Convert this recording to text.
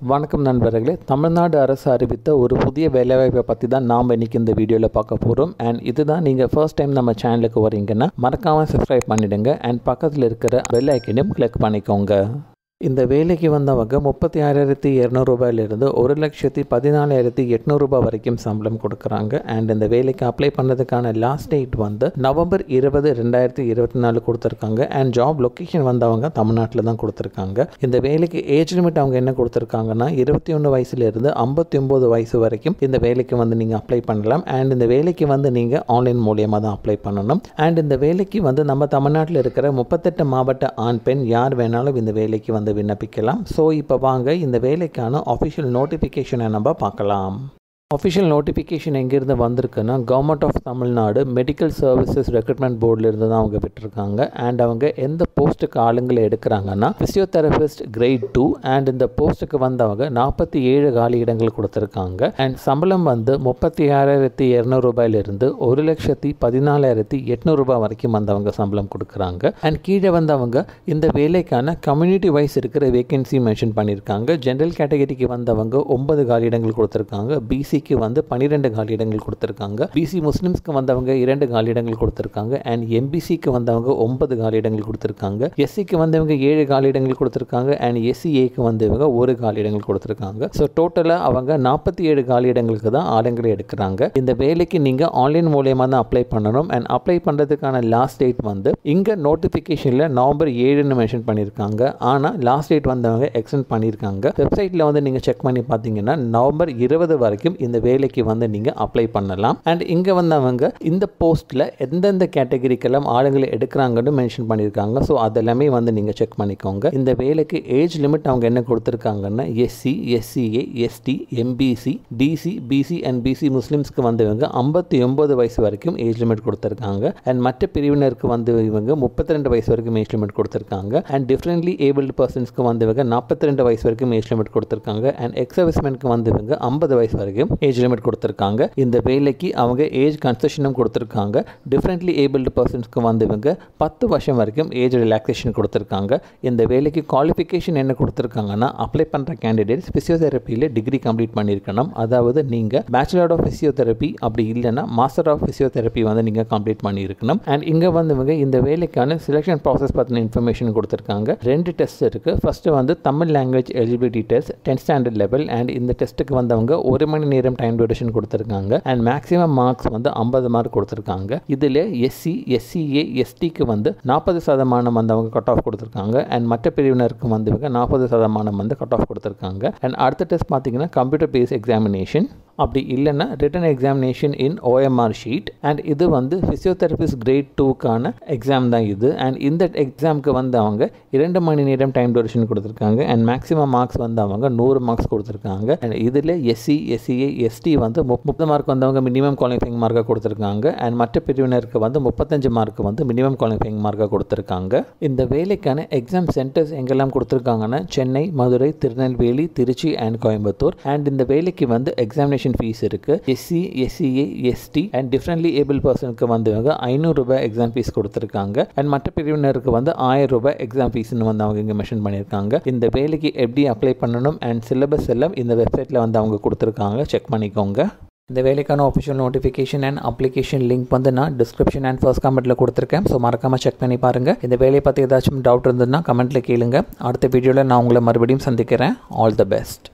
வணக்கம் நண்பர்களே, தமிழ்நாடு அரசு அறிவித்த ஒரு புதிய வேலைவாய்ப்பை பற்றி தான் நாம் இன்றைக்கி இந்த வீடியோவில் பார்க்க போகிறோம். அண்ட் இதுதான் நீங்கள் ஃபர்ஸ்ட் டைம் நம்ம சேனலுக்கு வரீங்கன்னா மறக்காமல் சப்ஸ்கிரைப் பண்ணிவிடுங்க அண்ட் பக்கத்தில் இருக்கிற பெல் ஐக்கனையும் கிளிக் பண்ணிக்கோங்க. இந்த வேலைக்கு வந்தவங்க 36,200 ரூபாயிலிருந்து 1,14,800 ரூபாய் வரைக்கும் சம்பளம் கொடுக்குறாங்க. அண்ட் இந்த வேலைக்கு அப்ளை பண்ணுறதுக்கான லாஸ்ட் டேட் வந்து நவம்பர் 20, 2024 கொடுத்துருக்காங்க. அண்ட் ஜாப் லொக்கேஷன் வந்தவங்க தமிழ்நாட்டில் தான் கொடுத்துருக்காங்க. இந்த வேலைக்கு ஏஜ் லிமிட் அவங்க என்ன கொடுத்துருக்காங்கன்னா 21 வயசுலேருந்து 59 வயசு வரைக்கும் இந்த வேலைக்கு வந்து நீங்கள் அப்ளை பண்ணலாம். அண்ட் இந்த வேலைக்கு வந்து நீங்கள் ஆன்லைன் மூலியமாக தான் அப்ளை பண்ணணும். அண்ட் இந்த வேலைக்கு வந்து நம்ம தமிழ்நாட்டில் இருக்கிற 38 மாவட்ட ஆண் பெண் யார் வேணாலும் இந்த வேலைக்கு வந்து விண்ணப்பிக்கலாம். ஸோ இப்போ வாங்க இந்த வேலைக்கான ஆஃபிஷியல் நோட்டிஃபிகேஷனை நம்ம பார்க்கலாம். ஆஃபிஷியல் நோட்டிஃபிகேஷன் எங்கேருந்து வந்திருக்குன்னா government of Tamil Nadu medical services recruitment போர்டிலிருந்து தான் அவங்க விட்டுருக்காங்க. அண்ட் அவங்க எந்த போஸ்ட்டுக்கு ஆளுங்களை எடுக்கிறாங்கன்னா ஃபிசியோதெரபிஸ்ட் கிரேட் 2. அண்ட் இந்த போஸ்ட்டுக்கு வந்தவங்க 47 காலி இடங்கள் கொடுத்துருக்காங்க. அண்ட் சம்பளம் வந்து 36,200 ரூபாயிலிருந்து 1,14,800 ரூபாய் வரைக்கும் வந்தவங்க சம்பளம் கொடுக்குறாங்க. அண்ட் கீழே வந்தவங்க இந்த வேலைக்கான கம்யூனிட்டி வைஸ் இருக்கிற வேகன்சி மென்ஷன் பண்ணியிருக்காங்க. ஜென்ரல் கேட்டகரிக்கு வந்தவங்க 9 காலி இடங்கள் கொடுத்துருக்காங்க. பிசி வந்து 12 காலி இடங்கள் கொடுத்துருக்காங்க. பிசி முஸ்லிம்ஸ்க்கு வந்தவங்க 2 காலி இடங்கள் கொடுத்துருக்காங்க. அண்ட் எம்பிசிக்கு வந்தவங்க 9 காலி இடங்கள் கொடுத்துருக்காங்க. எஸ்சிக்கு வந்தவங்க 7 காலி இடங்கள் கொடுத்துருக்காங்க. அண்ட் எஸ்சிஏக்கு வந்தவங்க 1 காலி இடங்கள் கொடுத்துருக்காங்க. ஸோ டோட்டலாக அவங்க 47 காலி இடங்களுக்கு தான் ஆளுங்களை எடுக்கிறாங்க. இந்த வேலைக்கு நீங்கள் ஆன்லைன் மூலயமா தான் அப்ளை பண்ணணும். அண்ட் அப்ளை பண்ணுறதுக்கான லாஸ்ட் டேட் வந்து இங்கே நோட்டிஃபிகேஷனில் நவம்பர் 7ன்னு மென்ஷன் பண்ணியிருக்காங்க. ஆனால் லாஸ்ட் டேட் வந்தவங்க எக்ஸ்டெண்ட் பண்ணியிருக்காங்க. வெப்சைட்டில் வந்து நீங்கள் செக் பண்ணி பார்த்தீங்கன்னா நவம்பர் 20 வரைக்கும் இந்த வேலைக்கு வந்து நீங்க அப்ளை பண்ணலாம். அண்ட் இங்க வந்தவங்க இந்த போஸ்ட்ல எந்தெந்த கேட்டகரிக்கெல்லாம் ஆளுங்களை எடுக்கிறாங்கன்னு மென்ஷன் பண்ணியிருக்காங்க. ஸோ அதெல்லாமே வந்து நீங்க செக் பண்ணிக்கோங்க. இந்த வேலைக்கு ஏஜ் லிமிட் அவங்க என்ன கொடுத்துருக்காங்கன்னா SC, SCA, ST, MBC, DC, BC and BC முஸ்லிம்ஸ்க்கு வந்தவங்க 59 வயசு வரைக்கும் ஏஜ் லிமிட் கொடுத்துருக்காங்க. அண்ட் மற்ற பிரிவினருக்கு வந்து இவங்க 32 வயசு வரைக்கும் ஏஜ் லிமிட் கொடுத்துருக்காங்க. அண்ட் டிஃபரெண்ட்லி ஏபிள்டு பர்சன்ஸ்க்கு வந்தவங்க 42 வயசு வரைக்கும் ஏஜ் லிமிட் கொடுத்துருக்காங்க. அண்ட் எக்ஸ் சர்வீஸ்மென்க்கு வந்தவங்க 50 வயசு வரைக்கும் ஏஜ் லிமிட் கொடுத்துருக்காங்க. இந்த வேலைக்கு அவங்க ஏஜ் கன்செஷனும் கொடுத்துருக்காங்க. டிஃபரெண்ட்லி ஏபிள்டு பர்சன்ஸ்க்கு வந்தவங்க 10 வருஷம் வரைக்கும் ஏஜ் ரிலாக்ஸேஷன் கொடுத்துருக்காங்க. இந்த வேலைக்கு குவாலிஃபிகேஷன் என்ன கொடுத்துருக்காங்கன்னா அப்ளை பண்ணுற கேண்டிடேட்ஸ் ஃபிசியோதெரப்பியில் டிகிரி கம்ப்ளீட் பண்ணியிருக்கணும். அதாவது நீங்கள் பேச்சுலர் ஆஃப் ஃபிசியோதெரப்பி அப்படி இல்லைன்னா மாஸ்டர் ஆஃப் ஃபிசியோதெரப்பி வந்து நீங்கள் கம்ப்ளீட் பண்ணியிருக்கணும். அண்ட் இங்கே வந்தவங்க இந்த வேலைக்கான செலெக்ஷன் ப்ராசஸ் பற்றின இன்ஃபர்மேஷன் கொடுத்துருக்காங்க. 2 டெஸ்ட் இருக்குது. ஃபர்ஸ்ட் வந்து Tamil language eligibility test 10th standard level. And இந்த டெஸ்ட்டுக்கு வந்தவங்க 1 மணி நேரம் டைம் டியூரேஷன் கொடுத்துருக்காங்க. அண்ட் மேக்ஸிமம் மார்க்ஸ் வந்து 50 மார்க் கொடுத்துருக்காங்க. இதில் எஸ்சி, எஸ்சிஏ, எஸ்டிக்கு வந்து 40% வந்தவங்க கட் ஆஃப் கொடுத்துருக்காங்க. அண்ட் மற்ற பிரிவினருக்கு வந்தவங்க 40% வந்து கட் ஆஃப் கொடுத்துருக்காங்க. அண்ட் அடுத்த டெஸ்ட் பார்த்தீங்கன்னா கம்ப்யூட்டர் பேஸ்ட் எக்ஸாமினேஷன், அப்படி இல்லைன்னா return examination in OMR sheet. And இது வந்து ஃபிசியோதெரபிஸ்ட் கிரேட் 2க்கான எக்ஸாம் தான் இது. அண்ட் இந்த எக்ஸாமுக்கு வந்து அவங்க 2 மணி நேரம் டைம் டியூரேஷன் கொடுத்துருக்காங்க. அண்ட் மேக்ஸிமம் மார்க்ஸ் வந்து அவங்க 100 மார்க்ஸ் கொடுத்துருக்காங்க. அண்ட் இதில் எஸ்சி, எஸ்சிஏ, எஸ்டி வந்து 30 மார்க் வந்தவங்க மினிமம் குவாலிஃபைங் மார்க்காக கொடுத்துருக்காங்க. அண்ட் மற்ற பிரிவினருக்கு வந்து 35 மார்க் வந்து மினிமம் குவாலிஃபைங் மார்க்காக கொடுத்துருக்காங்க. இந்த வேலைக்கான எக்ஸாம் சென்டர்ஸ் எங்கெல்லாம் கொடுத்துருக்காங்கன்னா சென்னை, மதுரை, திருநெல்வேலி, திருச்சி அண்ட் கோயம்புத்தூர். அண்ட் இந்த வேலைக்கு வந்து எக்ஸாமினேஷன் ஃபீஸ் இருக்கு. SC, SCA, ST and differently able பர்சனுக்கு வந்தவங்க 500 ரூபாய் எக்ஸாம் ஃபீஸ் கொடுத்துருக்காங்க. அண்ட் மற்ற பிரிவினருக்கு வந்து 1000 ரூபாய் எக்ஸாம் ஃபீஸ்னு வந்து அவங்க இங்கே மென்ஷன் பண்ணியிருக்காங்க. இந்த வேலைக்கு எப்படி அப்ளை பண்ணணும் அண்ட் சிலபஸ் எல்லாம் இந்த வெப்சைட்டில் வந்து அவங்க கொடுத்துருக்காங்க. செக் பண்ணிக்கோங்க. இந்த வேலைக்கான official notification and application link வந்து நான் டிஸ்கிரிப்ஷன் அண்ட் ஃபர்ஸ்ட் கமெண்ட்டில் கொடுத்துருக்கேன். ஸோ மறக்காமல் செக் பண்ணி பாருங்கள். இந்த வேலையை பற்றி ஏதாச்சும் டவுட் இருந்ததுன்னா கமெண்ட்டில் கேளுங்க. அடுத்த வீடியோவில் நான் உங்களை மறுபடியும் சந்திக்கிறேன். All the best.